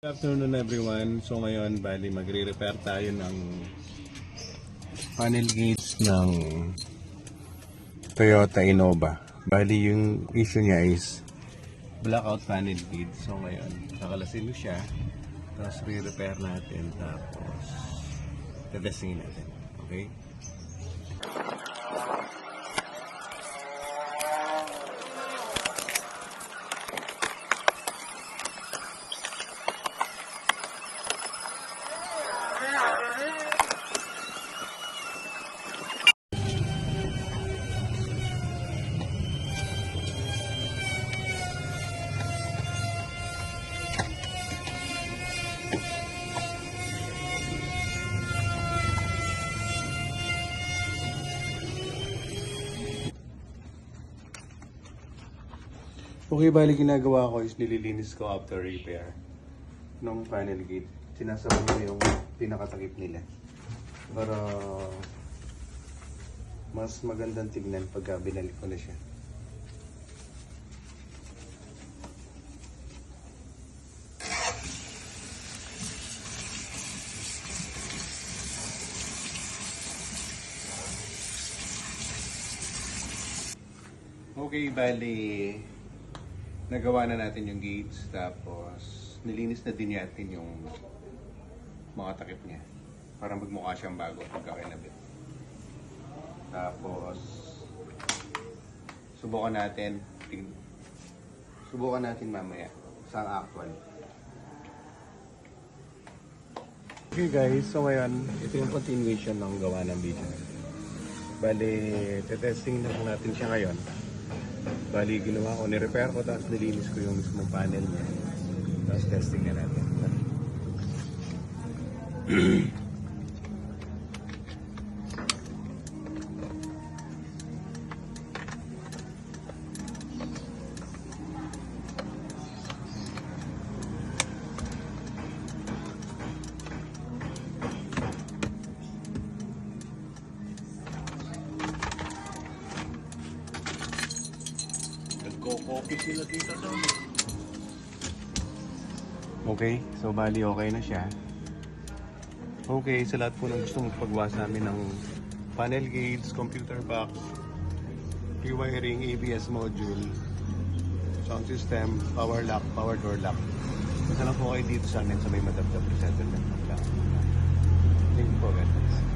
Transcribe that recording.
Good afternoon everyone. So ngayon, bali magre-repair tayo ng panel gauge ng Toyota Innova. Bali yung issue niya is blackout panel gauge. So ngayon, kakalasin mo siya. Tapos re-repair natin. Tapos testingin natin. Okay? Okay, bali ginagawa ko is nililinis ko after repair ng panel gate. Sinasama ko yung pinakatakip nila para mas magandang tignan pag binalik ko na siya. Okay, bali nagawa na natin yung gates, tapos nilinis na din natin yung mga takip niya para magmukha siyang bago pagkakinabit. Tapos subukan natin mamaya sa actual. Okay guys, so ngayon ito yung continuation ng gawa ng video. Bali, testing na natin siya ngayon. Bali, ginawa ko, ni-repair ko, tapos nilinis ko yung mismong panel niya. Tapos testing na natin. Nagko-copy sila dito sa amin. Okay, so bali okay na siya. Okay, sa lahat po ng gusto magpagawa sa amin ng panel gates, computer box, rewiring, ABS module, sound system, power lock, power door lock. Punta lang po kayo dito sa amin sa may Madabdab Resettlement. Thank you po guys.